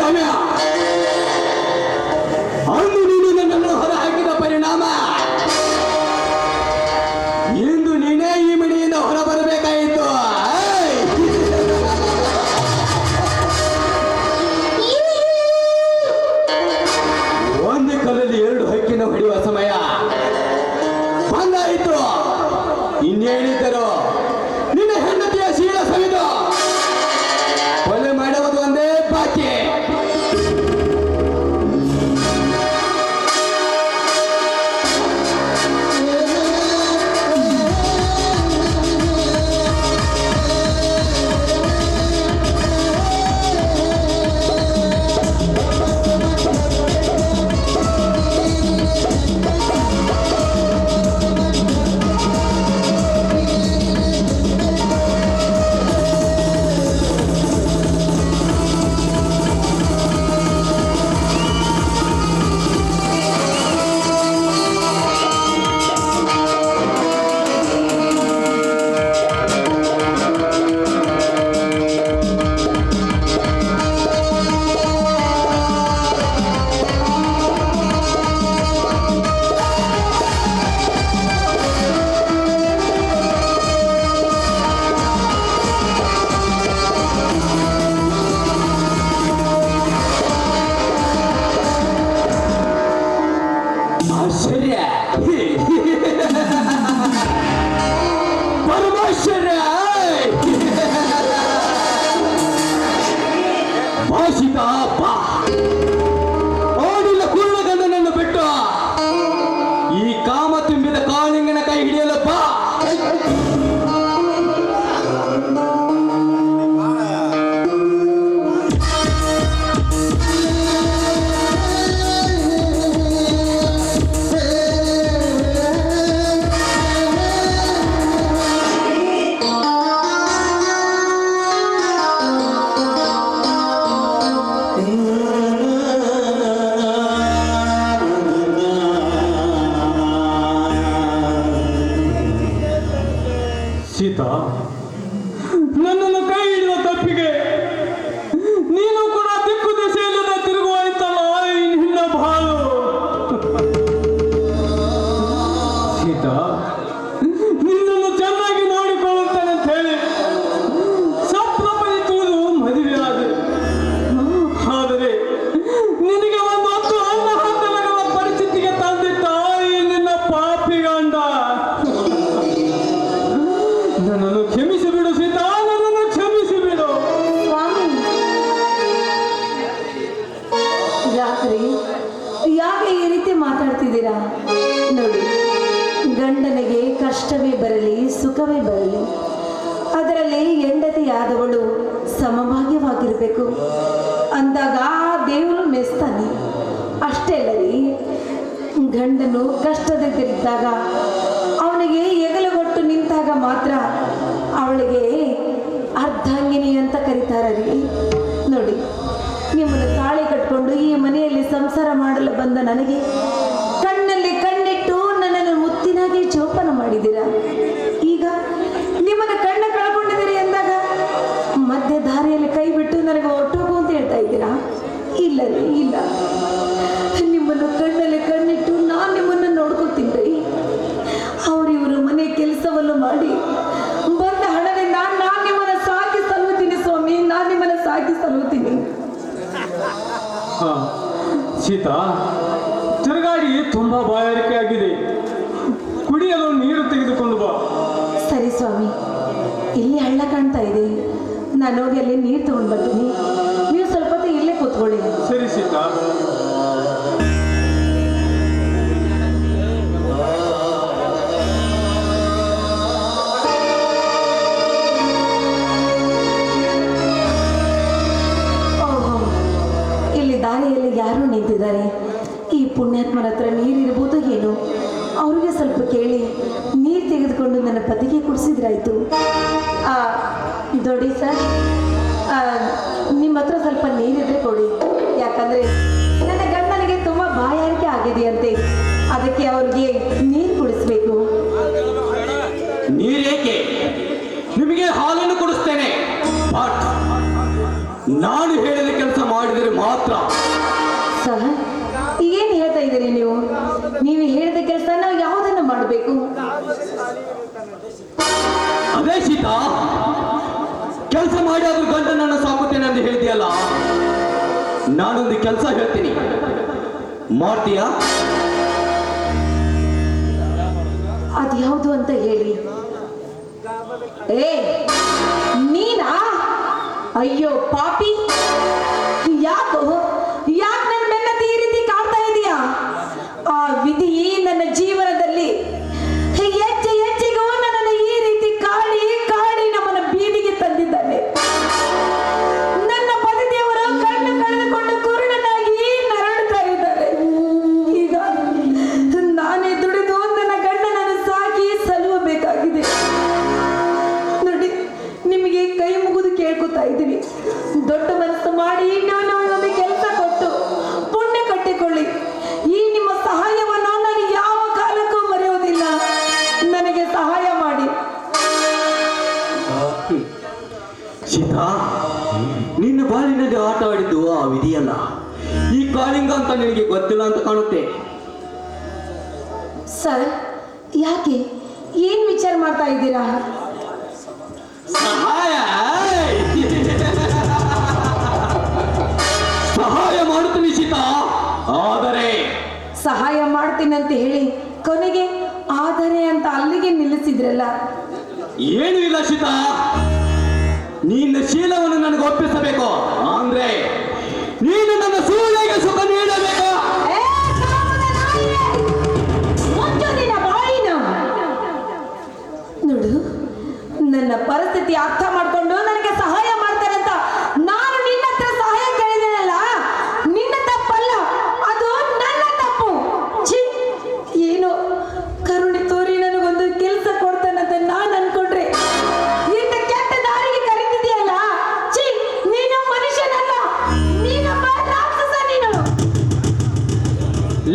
ರಮ್ಯ, ಅಂದು ನೀನು ನನ್ನನ್ನು ಹೊರ ಹಾಕಿದ ಪರಿಣಾಮ ಇಂದು ನೀನೇ ಈ ಮನೆಯಿಂದ ಹೊರ ಬರಬೇಕಾಯಿತು. ಒಂದು ಕಲ್ಲಲ್ಲಿ ಎರಡು ಹಕ್ಕಿನ ಹೊಡೆಯುವ ಸಮಯ ಬಂದಾಯಿತು. ಇನ್ನೇನಿದ್ದರು ನಿನ್ನ ಹೆಂಡತಿಯ ಶೀಲ ಸವಿದು ಕೊಲೆ ಮಾಡುವುದು ಒಂದೇ ಬಾಕಿ. ಆಶ್ಚರ್ಯ, ಪರಮಾಶ್ಚರ್ಯ. ಭಾಷಿತ ಬಾ, ಓಡಿಲ್ಲ ಕುರುಡ ಗಂಡನನ್ನು ಬಿಟ್ಟು ಈ ಕಾಮ ತುಂಬಿದ ಕಾಳಿಂಗನ ಕೈ ಹಿಡಿಯಲು ಬಾ. ಸೀತಾ, ನನ್ನನ್ನು ಕೈ ಹಿಡಿದ ತಪ್ಪಿಗೆ ನೀನು ಕೂಡ ದಿಕ್ಕು ದಿಸೆಯಿಲ್ಲದೆ ತಿರುಗುವಾಯ್ತಲ್ಲ ಈ ನಿನ್ನ ಬಾಳು. ಸೀತಾ, ನಿನ್ನನ್ನು ಚೆನ್ನಾಗಿ ನೋಡಿಕೊಳ್ಳುತ್ತೇನೆ ಅಂತ ಹೇಳಿ ಸಪ್ತಪದಿ ತುಳಿದು ಮದುವೆ ಆದೆ. ಆದರೆ ನಿನಗೆ ಒಂದು ಹೊತ್ತು ಅನ್ನ ಹಾಕಲಾಗದ ಪರಿಸ್ಥಿತಿಗೆ ತಂದಿಟ್ಟ ಈ ನಿನ್ನ ಪಾಪಿ ಗಂಡ. ನನ್ನನ್ನು ಕ್ಷಮಿಸಿ ಬಿಡು ಸೀತಾ, ನನ್ನನ್ನು ಕ್ಷಮಿಸಿ ಬಿಡು. ಸ್ವಾಮಿ, ಯಾಕ್ರಿ ಯಾಕೆ ಈ ರೀತಿ ಮಾತಾಡ್ತಿದ್ದೀರಾ? ನೋಡಿ, ಗಂಡನಿಗೆ ಕಷ್ಟವೇ ಬರಲಿ ಸುಖವೇ ಬರಲಿ, ಅದರಲ್ಲಿ ಹೆಂಡತಿಯಾದವಳು ಸಮಭಾಗ್ಯವಾಗಿರಬೇಕು ಅಂದಾಗ ಆ ದೇವರು ಮೆಸ್ತಾನೆ. ಅಷ್ಟೇ ಅಲ್ಲರಿ, ಗಂಡನು ಕಷ್ಟದಲ್ಲಿದ್ದಾಗ ಅವನಿಗೆ ಎಗಲುಗೊಟ್ಟು ನಿಂತಾಗ ಮಾತ್ರ ಅವಳಿಗೆ ಅರ್ಧಾಂಗಿನಿ ಅಂತ ಕರೀತಾರೀ. ನೋಡಿ, ನಿಮ್ಮನ್ನು ತಾಳಿ ಕಟ್ಕೊಂಡು ಈ ಮನೆಯಲ್ಲಿ ಸಂಸಾರ ಮಾಡಲು ಬಂದ ನನಗೆ ಕಣ್ಣಲ್ಲಿ ಕಣ್ಣಿಟ್ಟು ನನ್ನನ್ನು ಮುತ್ತಿನಾಗಿ ಜೋಪಾನ ಮಾಡಿದ್ದೀರಾ. ಈಗ ನಿಮ್ಮನ್ನು ಕಣ್ಣ ಕಳ್ಕೊಂಡಿದ್ದೀರಿ ಎಂದಾಗ ಮಧ್ಯ ದಾರಿಯಲ್ಲಿ ಕೈ ಬಿಟ್ಟು ನನಗೆ ಒಟ್ಟೋಗು ಅಂತ ಹೇಳ್ತಾ ಇದ್ದೀರಾ? ಇಲ್ಲ ರೀ, ಇಲ್ಲ. ನಿಮ್ಮನ್ನು ಕಣ್ಣಲ್ಲಿ ಕಣ್ಣಿಟ್ಟು ನಾನು ನಿಮ್ಮನ್ನು ನೋಡ್ಕೊತೀನಿ ರೀ. ಅವರಿವರು ಮನೆ ಕೆಲಸವನ್ನು ಮಾಡಿ ಬಂದ ಹಣದಿಂದ ನಾನು ನಿಮ್ಮನ್ನು ಸಾಕಿ ಸಲ್ಲುತ್ತೀನಿ ಸ್ವಾಮಿ, ನಾನು ನಿಮ್ಮನ್ನು ಸಾಕಿ ಸಲ್ಲುತ್ತೀನಿ. ಸೀತಾ, ತಿರುಗಾಡಿ ತುಂಬಾ ಬಾಯಾರಿಕೆ ಆಗಿದೆ, ಕುಡಿಯಲು ನೀರು ತೆಗೆದುಕೊಂಡು ಬಾ. ಸರಿ ಸ್ವಾಮಿ, ಇಲ್ಲಿ ಹಳ್ಳ ಕಾಣ್ತಾ ಇದೆ, ನಾನು ಹೋಗಿ ಅಲ್ಲಿ ನೀರು ತಗೊಂಡು ಬರ್ತೀನಿ. ನೀವು ಸ್ವಲ್ಪ ಹೊತ್ತು ಇಲ್ಲೇ ಕೂತ್ಕೊಳ್ಳಿ. ಸರಿ ಸೀತಾ. ದಾರಿಯಲ್ಲಿ ಯಾರು ನಿಂತಿದ್ದಾರೆ? ಈ ಪುಣ್ಯಾತ್ಮನ ಹತ್ರ ನೀರಿರ್ಬೋದು ಏನು? ಅವ್ರಿಗೆ ಸ್ವಲ್ಪ ಕೇಳಿ ನೀರು ತೆಗೆದುಕೊಂಡು ನನ್ನ ಪತಿಗೆ ಕುಡಿಸಿದ್ರಾಯ್ತು. ದೊಡ್ಡಿ ಸರ್, ನಿಮ್ಮ ಹತ್ರ ಸ್ವಲ್ಪ ನೀರಿದ್ರೆ ಕೊಡಿ. ಯಾಕಂದರೆ ನನ್ನ ಗಂಡನಿಗೆ ತುಂಬ ಬಾಯಾರಿಕೆ ಆಗಿದೆಯಂತೆ, ಅದಕ್ಕೆ ಅವ್ರಿಗೆ ನೀರು ಕುಡಿಸ್ಬೇಕು. ನೀರೇಕೆ? ನಿಮಗೆ ಹಾಲನ್ನು ಕೊಡಿಸ್ತೇನೆ, ಬಟ್ ನಾನು ಹೇಳಿದ ಕೆಲಸ ಮಾಡಿದರೆ ಮಾತ್ರ. ಸರ್, ಏನು ಹೇಳ್ತಾ ಇದ್ದೀರಿ ನೀವು? ನೀವು ಹೇಳಿದ ಕೆಲಸ ನಾವು ಯಾವುದನ್ನು ಮಾಡಬೇಕು? ಅದೇ ಸೀತಾ, ಕೆಲಸ ಮಾಡಿ ಆದ್ರೂ ಗಂಡನನ್ನು ಸಾಕುತ್ತೇನೆ ಅಂತ ಹೇಳ್ತೀಯಲ್ಲ, ನಾನೊಂದು ಕೆಲಸ ಹೇಳ್ತೀನಿ, ಮಾಡ್ತೀಯಾ? ಅದ್ಯಾವುದು ಅಂತ ಹೇಳಿ. ಏ ನೀನಾ? ಅಯ್ಯೋ ಪಾಪಿ, ಯಾಕೆ ನನ್ನ ಬೆನ್ನತ್ತಿ ಈ ರೀತಿ ಕಾಡ್ತಾ ಇದೀಯಾ? ಆ ವಿಧಿ ನನ್ನ ಜೀವನದಲ್ಲಿ ಹೆಚ್ಚಿಗೂ ನನ್ನನ್ನು ಈ ರೀತಿ ಕಾಡಿ ನಮ್ಮನ್ನ ಬೀದಿಗೆ ತಂದಿದ್ದಾನೆ. ನನ್ನ ಪತಿದೇವರು ಕಣ್ಣು ಕಳೆದುಕೊಂಡು ಕುರುಡನಾಗಿ ನರಳುತ್ತಾ ಇದ್ದಾರೆ. ಈಗ ನಾನೇ ದುಡಿದು ನನ್ನ ಗಂಡನನ್ನು ಸಾಕಿ ಸಲುವಬೇಕಾಗಿದೆ. ನೋಡಿ, ನಿಮಗೆ ಕೈ ಮುಗಿದು ಕೇಳ್ಕೊತಾ ಇದ್ದೀನಿ, ದೊಡ್ಡ ಮನಸ್ಸು ಮಾಡಿ ಒಂದು ಕೆಲಸ ಕೊಟ್ಟು ಪುಣ್ಯ ಕಟ್ಟಿಕೊಳ್ಳಿ. ಈ ನಿಮ್ಮ ಸಹಾಯವನ್ನು ನಾನು ಯಾವ ಕಾಲಕ್ಕೂ ಮರೆಯುವುದಿಲ್ಲ. ನನಗೆ ಸಹಾಯ ಮಾಡಿ. ಸೀತಾ, ನಿನ್ನ ಬಾಳಿನಲ್ಲಿ ಆಟ ಆಡಿದ್ದು ಆ ವಿಧಿಯಲ್ಲ, ಈ ಕಾಳಿಂಗ ಅಂತ ನಿನಗೆ ಗೊತ್ತಿಲ್ಲ ಅಂತ ಕಾಣುತ್ತೆ. ಸರ್, ಯಾಕೆ ಏನ್ ವಿಚಾರ ಮಾಡ್ತಾ ಇದ್ದೀರಾ? ಸಹಾಯ ಮಾಡುತ್ತೀನಿ ಸೀತಾ, ಆದರೆ ಸಹಾಯ ಮಾಡ್ತೀನಿ ಅಂತ ಹೇಳಿ ಕೊನೆಗೆ ಆದರೆ ಅಂತ ಅಲ್ಲಿಗೆ ನಿಲ್ಲಿಸಿದ್ರಲ್ಲ. ಏನು ಇಲ್ಲ ಸೀತಾ, ನಿನ್ನ ಶೀಲವನ್ನು ನನಗೆ ಒಪ್ಪಿಸಬೇಕು, ಅಂದ್ರೆ ನೀನು ನನ್ನ ಸೂರ್ಯಗೆ ಸುಖ ನೀಡಬೇಕು. ಏ, ಕಾಮದ ನಾಯಿಯೇ! ಮುಚ್ಚು ನಿನ್ನ ಬಾಯಿನ. ನೋಡು, ನನ್ನ ಪರಿಸ್ಥಿತಿ ಅರ್ಥ ಮಾಡ್ಕೊಂಡು ನನಗೆ ಸಹಾಯ ಮಾಡ್ತಾರಂತ ನಾನು ನಿನ್ನ ಹತ್ರ ಸಹಾಯ ಕೇಳಿದೇನಲ್ಲ, ನಿನ್ನ ತಪ್ಪಲ್ಲ, ಅದು ನನ್ನ ತಪ್ಪು. ಛೀ, ಏನು ಕರುಣೆ ತೋರಿ ನನಗೊಂದು ಕೆಲಸ ಕೊಡ್ತಾನಂತ ನಾನು ಅನ್ಕೊಂಡ್ರೆ ಇಂಥ ಕೆಟ್ಟ ದಾರಿಗೆ ಕರೀತಿದೆಯಲ್ಲ. ಛೀ, ನೀನು ಮನುಷ್ಯನಲ್ಲ, ನೀನೊಬ್ಬ ರಾಕ್ಷಸ ನೀನು.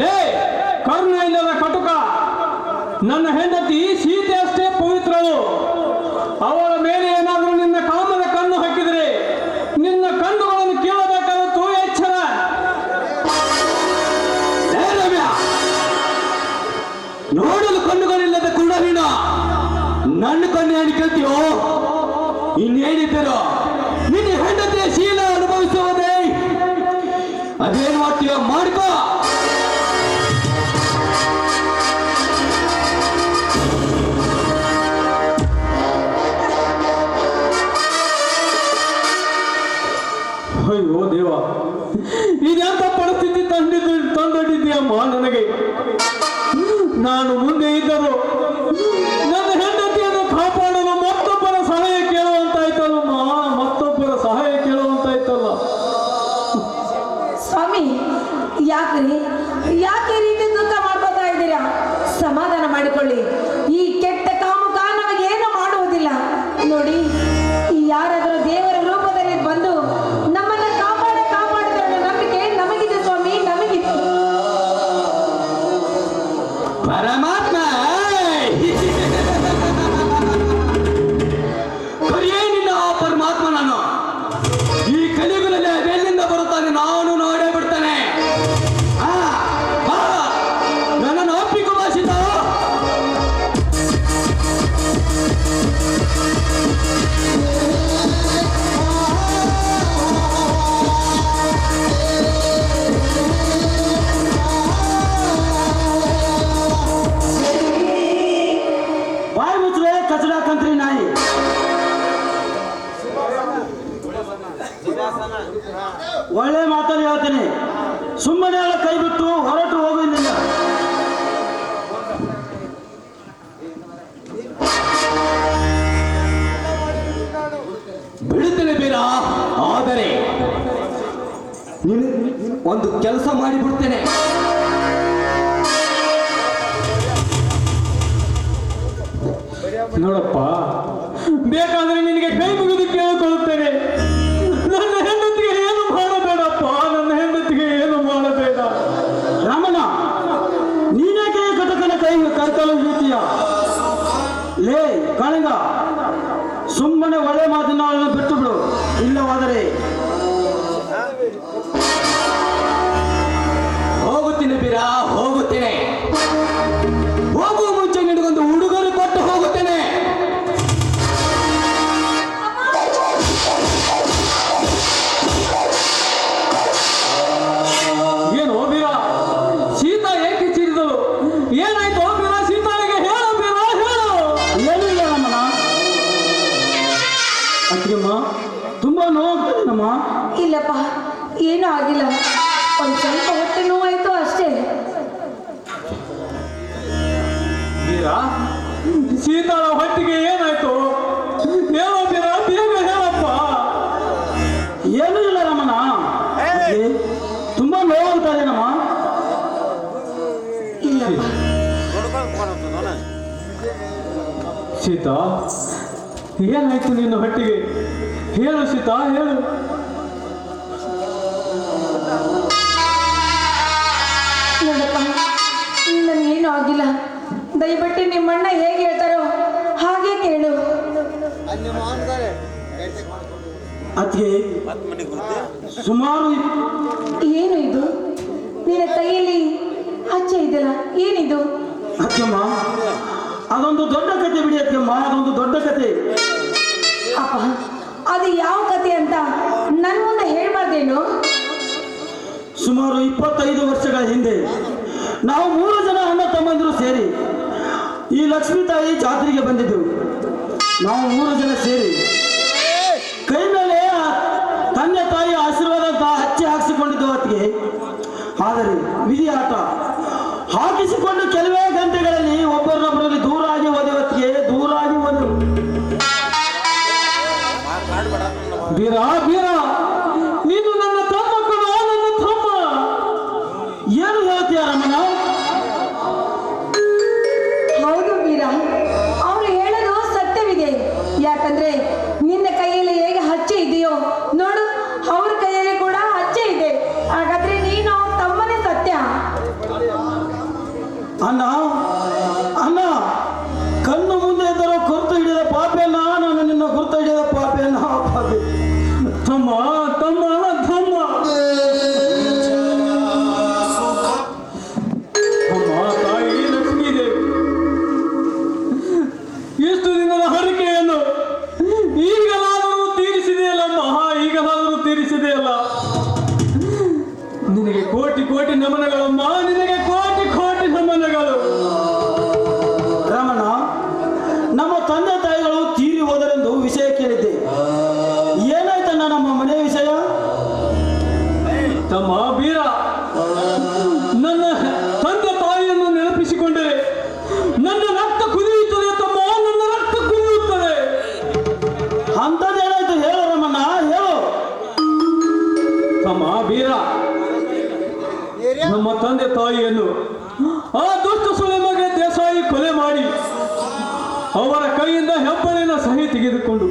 ಲೇ ಕರುಣೆ ಇಲ್ಲದ ಕಟುಕ, ನನ್ನ ಹೆಂಡತಿ ಸೀತೆ ಅಷ್ಟೇ ಪವಿತ್ರಳು. ಅವಳ ಮೇಲೆ ಏನಾದರೂ ನಿನ್ನ ಕಾಮದ ಕಣ್ಣು ಹಾಕಿದರೆ ನಿನ್ನ ಕಣ್ಣುಗಳನ್ನು ಕೇಳಬೇಕಾದದ್ದು ಎಚ್ಚರ. ನೋಡಲು ಕಣ್ಣುಗಳಿಲ್ಲದ ಕೂಡ ನೀನು ನನ್ನ ಕಣ್ಣು ಏನು ಕೇಳ್ತೀಯೋ? ಇನ್ನೇನಿದ್ದರು ನಿನ್ನ ಹೆಂಡತಿಯ ಶೀಲ ಅನುಭವಿಸುವುದೇ. ಅದೇನು ಮಾಡ್ತೀಯೋ ಮಾಡ್ಕೋ. ಅಯ್ಯೋ ದೇವ, ಇದೆಂತ ಪರಿಸ್ಥಿತಿ ತಂದೊಡ್ಡಿದ್ದೀಯಮ್ಮ ನನಗೆ. ನಾನು ಮುಂದೆ ಇದ್ದರು ನನ್ನ ಹೆಂಡತಿಯನ್ನು ಕಾಪಾಡಲು ಮತ್ತೊಬ್ಬರ ಸಹಾಯ ಕೇಳುವಂತಾಯ್ತಲ್ಲಮ್ಮ, ಮತ್ತೊಬ್ಬರ ಸಹಾಯ ಕೇಳುವಂತಾಯ್ತಲ್ಲ. ಸ್ವಾಮಿ, ಯಾಕ್ರಿ ಯಾಕೆ ಈ ರೀತಿ ದುಃಖ ಮಾಡ್ಕೋತಾ ಇದ್ದೀರಾ? ಸಮಾಧಾನ ಮಾಡಿಕೊಳ್ಳಿ. ಈ ಕೆಟ್ಟ ಕಾಮುಕ ನಮಗೇನು ಮಾಡುವುದಿಲ್ಲ. ನೋಡಿ, ಯಾರಾದರೂ ದೇವರ ರೂಪದಲ್ಲಿ ಬಂದು ನಮ್ಮನ್ನ ಕಾಪಾಡಿದ ನಂಬಿಕೆ ನಮಗಿದೆ ಸ್ವಾಮಿ, ನಮಗಿದೆ. ಪರಮಾತ್ಮ ಕರಿಯೇ ನಿನ್ನ ಆ ಪರಮಾತ್ಮ. ನಾನು ಈ ಕಲಿಯುಗದಲ್ಲಿ ಅದೆಲ್ಲಿಂದ ಬರುತ್ತಾನೆ ನಾನು ನೋಡೇ ಬಿಡ್ತಾನೆ. ನನ್ನನ್ನು ಒಪ್ಪಿಕೊ ಭಾಷಿತ. ಬಾಯಿ ಮುಚ್ಚಲೆ ಕಚಡ ಕಂತ್ರಿ ನಾಯಿ. ಒಳ್ಳೆ ಮಾತನ್ನು ಹೇಳ್ತೀನಿ, ಸುಮ್ಮನೆ ಎಲ್ಲ ಕೈ ಬಿಟ್ಟು ಹೊರಟು ಹೋಗುವುದಿಲ್ಲ. ಬಿಡುತ್ತೇನೆ ಬೇಡ, ಆದರೆ ನೀನು ಒಂದು ಕೆಲಸ ಮಾಡಿಬಿಡ್ತೇನೆ. ನೋಡಪ್ಪ, ಬೇಕಾದ್ರೆ ನಿನಗೆ ಕೈ ಮುಗಿದು ಕೇಳಿಕೊಳ್ಳುತ್ತೇನೆ, ನನ್ನ ಹೆಂಡತಿಗೆ ಏನು ಮಾಡಬೇಡಪ್ಪ, ನನ್ನ ಹೆಂಡತಿಗೆ ಏನು ಮಾಡಬೇಡ. ರಾಮಣ್ಣ, ನೀನೇಕೆ ಕಟಕನ ಕೈತಲು ಇದ್ದೀಯ? ಲೇ ಕಾಳಿಂಗ, ಸುಮ್ಮನೆ ಒಳ್ಳೆ ಮಾತನ್ನ ಬಿಟ್ಟು ಬಿಡು, ಇಲ್ಲವಾದರೆ ಇಲ್ಲಪ್ಪ, ಏನೂ ಆಗಿಲ್ಲ. ಒಂದು ಸ್ವಲ್ಪ ಹೊಟ್ಟೆ ನೋವಾಯ್ತು ಅಷ್ಟೇ. ಬೀರಾ, ಸೀತಾಳ ಹೊಟ್ಟಿಗೆ ಏನಾಯ್ತು? ಹೇಳೋ ಬೀರಾ, ಬೇಗ ಹೇಳಪ್ಪ. ಏನೂ ಇಲ್ಲ ರಮಣ, ತುಂಬಾ ನೋವಾಗ್ತಾ ಇದೆನಮ್ಮ. ಇಲ್ಲಪ್ಪ. ಸೀತಾ, ಏನಾಯ್ತು ನಿನ್ನ ಹೊಟ್ಟಿಗೆ? ಹೇಳು ಸೀತಾ, ಹೇಳು. ನೋಡಪ್ಪ, ನನಗೇನು ಆಗಿಲ್ಲ. ದಯವಿಟ್ಟು ನಿಮ್ಮಣ್ಣ ಹೇಗೆ ಹೇಳ್ತಾರೋ ಹಾಗೆ ಕೇಳು. ಅದಕ್ಕೆ ಸುಮಾರು ಏನು ಇದು? ನಿನ್ನ ಕೈಯಲ್ಲಿ ಹಚ್ಚೆ ಇದೆಯಲ್ಲ, ಏನಿದು? ಅಕ್ಕಮ್ಮ, ಅದೊಂದು ದೊಡ್ಡ ಕತೆ ಬಿಡಿ ಅಕ್ಕಮ್ಮ, ಅದೊಂದು ದೊಡ್ಡ ಕತೆ. ಅಪ್ಪ, ಅದು ಯಾವ ಕತೆ ಅಂತ ನನ್ನ ಮುಂದೆ ಹೇಳ್ಬಾರ್ದೇನು? ಸುಮಾರು 25 ವರ್ಷಗಳ ಹಿಂದೆ ನಾವು 3 ಜನ ಅಣ್ಣ ತಮ್ಮಂದಿರು ಸೇರಿ ಈ ಲಕ್ಷ್ಮೀ ತಾಯಿ ಜಾತ್ರೆಗೆ ಬಂದಿದ್ದೆವು. ನಾವು 3 ಜನ ಸೇರಿ ಕೈ ಮೇಲೆ ತಂದೆ ತಾಯಿ ಆಶೀರ್ವಾದ ಅಂತ ಹಚ್ಚಿ ಹಾಕಿಸಿಕೊಂಡಿದ್ದೆವು ಹೊತ್ತಿಗೆ. ಆದರೆ ವಿಧಿ ಆಟ ಹಾಕಿಸಿಕೊಂಡು ಕೆಲವೇ ಗಂಟೆಗಳಲ್ಲಿ ಒಬ್ಬರೊಬ್ಬರಲ್ಲಿ ದೂರ ಆಗಿ ಹೋದೆ ಹೊತ್ತಿಗೆ ದೂರ ಆಗಿ ಹೋದೆವು. ಬೀರಾ, ಬೀರಾ, ನೀನು ನನ್ನ ತಮ್ಮ ಕಣೋ, ನನ್ನ ತಮ್ಮ. ಏನು ಹೇಳ್ತೀಯ ರಮಣ? ಹೌದು ವೀರ, ಅವರು ಹೇಳೋದು ಸತ್ಯವಿದೆ. ಯಾಕಂದ್ರೆ ನಿನ್ನ ಕೈಯಲ್ಲಿ ಹೇಗೆ ಹಚ್ಚೆ ಇದೆಯೋ ನೋಡು, ಅವ್ರ ಕೈಯಲ್ಲಿ ಕೂಡ ಹಚ್ಚೆ ಇದೆ. ಹಾಗಾದ್ರೆ ನೀನು ಅವ್ರ ತಮ್ಮನೇ ಸತ್ಯ. ಅಣ್ಣ ಅಣ್ಣ, ಕಣ್ಣು ಮುಂದೆ ಇದ್ದರೂ ಗುರುತು ಹಿಡಿದ ಪಾಪೆಯನ್ನ, ನಾನು ನಿನ್ನ ಗುರುತು ಹಿಡಿದ ಪಾಪೆಯನ್ನ. ಪಾಪೆ ತಮ್ಮ, ತಮ್ಮ, ತಮ್ಮ. ಅಮ್ಮ ತಾಯಿ ಲಕ್ಷ್ಮೀದೇವಿ, ಎಷ್ಟು ದಿನದ ಹರಕೆಯನ್ನು ಈಗಲಾದರೂ ತೀರಿಸಿದೆಯಲ್ಲಮ್ಮ, ಈಗಲಾದರೂ ತೀರಿಸಿದೆಯಲ್ಲ. ನಿನಗೆ ಕೋಟಿ ಕೋಟಿ ನಮನಗಳಮ್ಮ, ನಿನಗೆ ಕೋಟಿ ಕೋಟಿ ನಮನಗಳು. ರಮಣ, ನಮ್ಮ ತಂದೆ ತಾಯಿಗಳು ತೀರಿ ಹೋದರೆಂದು ವಿಷಯ ಕೇಳಿದ್ದೆ. ಏನಾಯ್ತಣ್ಣ ನಮ್ಮ ಮನೆ ವಿಷಯ? ತಮ್ಮ ಬೀರ, ನನ್ನ ತಂದೆ ತಾಯಿಯನ್ನು ನೆನಪಿಸಿಕೊಂಡರೆ ನನ್ನ ರಕ್ತ ಕುದಿಯುತ್ತದೆ ತಮ್ಮ, ನನ್ನ ರಕ್ತ ಕುದಿಯುತ್ತದೆ. ಅಂಥದ್ದೇನಾಯ್ತು ಹೇಳು ರಮಣ್ಣ, ಹೇಳು. ತಮ್ಮ ಬೀರ, ನಮ್ಮ ತಂದೆ ತಾಯಿಯನ್ನು ಆ ದುಷ್ಟ ಸುಳೆಮಗೆ ದೇಸಾಯಿ ಕೊಲೆ ಮಾಡಿ ಅವರ ಕೈಯಿಂದ ಹೆಬ್ಬಳಿನ ಸಹಿ ತೆಗೆದುಕೊಂಡು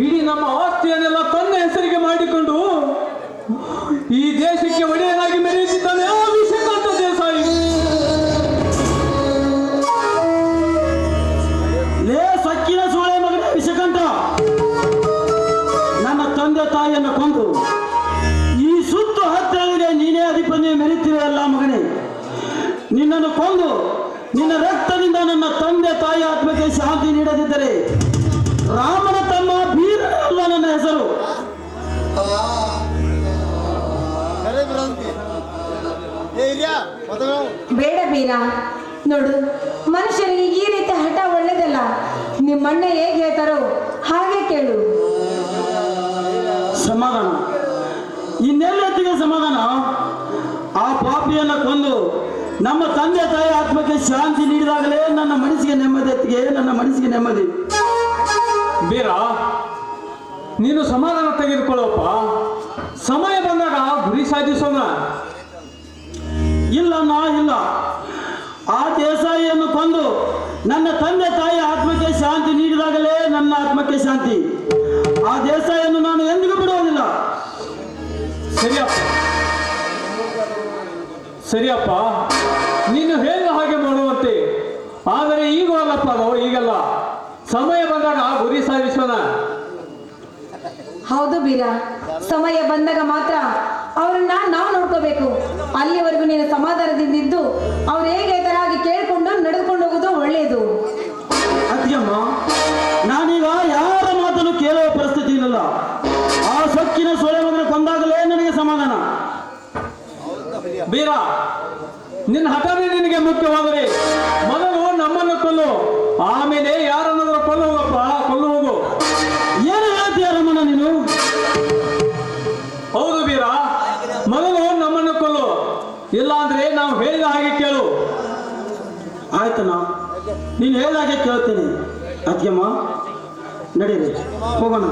ಇಡೀ ನಮ್ಮ ಆಸ್ತಿಯನ್ನೆಲ್ಲ ತನ್ನ ಹೆಸರಿಗೆ ಮಾಡಿಕೊಂಡು ಈ ದೇಶಕ್ಕೆ ಒಡೆಯನಾಗಿ ಮೆರೆಯುತ್ತಿದ್ದಾನೆ ಆ ವಿಷಕಾಂತ ದೇಸಾಯಿ. ಲೇ ಸಕ್ಕಿನ ಸೂಳೆ ಮಗನೇ ವಿಷಕಂಠ, ನನ್ನ ತಂದೆ ತಾಯಿಯನ್ನು ಕೊಂದು ಈ ಸುತ್ತು ಹತ್ತಿರವಿದೆ ನೀನೇ ಅಧಿಪತಿ ಮೆರೀತಿವೆಯಲ್ಲ ಮಗನೇ. ನಿನ್ನನ್ನು ಕೊಂದು ನಿನ್ನ ರಕ್ತದಿಂದ ನನ್ನ ತಂದೆ ತಾಯಿ ಆತ್ಮಕ್ಕೆ ಶಾಂತಿ ನೀಡದಿದ್ದರೆ ರಾಮನ ತಮ್ಮ ಬೀರ ಅಲ್ಲ ನನ್ನ ಹೆಸರು. ಬೇಡ ಬೀರ, ನೋಡು, ಮನುಷ್ಯರಿಗೆ ಈ ರೀತಿ ಹಠ ಒಳ್ಳೇದಲ್ಲ. ನಿಮ್ಮಣ್ಣ ಹೇಗೆ ಹೇಳ್ತಾರೋ ಹಾಗೆ ಕೇಳು. ಸಮಾಧಾನ ಇನ್ನೆಲ್ಲತ್ತಿಗೆ ಸಮಾಧಾನ? ಆ ಪಾಪಿಯನ್ನು ಕೊಂದು ನಮ್ಮ ತಂದೆ ತಾಯಿ ಆತ್ಮಕ್ಕೆ ಶಾಂತಿ ನೀಡಿದಾಗಲೇ ನನ್ನ ಮನಸ್ಸಿಗೆ ನೆಮ್ಮದಿ, ನನ್ನ ಮನಸ್ಸಿಗೆ ನೆಮ್ಮದಿ. ಬೀರ, ನೀನು ಸಮಾಧಾನ ತೆಗೆದುಕೊಳ್ಳಪ್ಪ. ಸಮಯ ಬಂದಾಗ ಗುರಿ ಸಾಧಿಸೋಣ. ಇಲ್ಲಣ್ಣ ಇಲ್ಲ, ಆ ದೇಸಾಯಿಯನ್ನು ಕೊಂದು ನನ್ನ ತಂದೆ ತಾಯಿ ಆತ್ಮಕ್ಕೆ ಶಾಂತಿ ನೀಡಿದಾಗಲೇ ನನ್ನ ಆತ್ಮಕ್ಕೆ ಶಾಂತಿ. ಆ ದೇಸಾಯಿಯನ್ನು ನಾನು ಎಂದಿಗೂ ಬಿಡುವುದಿಲ್ಲ. ಸರಿಯಪ್ಪ, ಸರಿಯಪ್ಪ, ನೀನು ಹೇಗೆ ಹಾಗೆ ಮಾಡುವಂತೆ. ಆದರೆ ಈಗ ಅಲ್ಲಪ್ಪ, ಅದು ಈಗಲ್ಲ. ಸಮಯ ಬಂದಾಗ ಗುರಿ ಸಾಧಿಸೋಣ. ಹೌದು ಬೀರ, ಸಮಯ ಬಂದಾಗ ಮಾತ್ರ ಅವ್ರನ್ನ ನಾವು ನೋಡ್ಕೋಬೇಕು. ಅಲ್ಲಿವರೆಗೂ ನೀನು ಸಮಾಧಾನದಿಂದ ಇದ್ದು ಅವ್ರು ಹೇಗೆ ಹೇಳ್ತಾರೆ ಹಾಗೆ ಕೇಳ್ಕೊಂಡು ನಡೆದುಕೊಂಡು ಹೋಗೋದು ಒಳ್ಳೆಯದು. ಅತ್ತಿಗೆಮ್ಮ, ನಾನೀಗ ಯಾರ ಮಾತನ್ನು ಕೇಳುವ ಪರಿಸ್ಥಿತಿ ಇಲ್ಲ. ಆ ಸೊಕ್ಕಿನ ಸೊಳೆ ಮಗನ ಕೊಂದಾಗಲೇ ನನಗೆ ಸಮಾಧಾನ. ಬೀರ, ನಿನ್ನ ಹಠನೇ ನಿನಗೆ ಮುಖ್ಯವಾದರೆ ಮೊದಲು ನಮ್ಮನ್ನು ಕೊಲ್ಲು, ಆಮೇಲೆ ಯಾರನ್ನಾದ್ರೂ ಕೊಲ್ಲು ಹೋಗಪ್ಪ, ಕೊಲ್ಲು ಹೋಗು. ಏನು ಹೇಳ್ತೀಯ ರಮಣ ನೀನು? ಆಯ್ತಣ್ಣ, ನೀನು ಹೇಳಿದಾಗೆ ಕೇಳ್ತೀನಿ. ಅದಕ್ಕೆಮ್ಮ ನಡೀರಿ ಹೋಗೋಣ.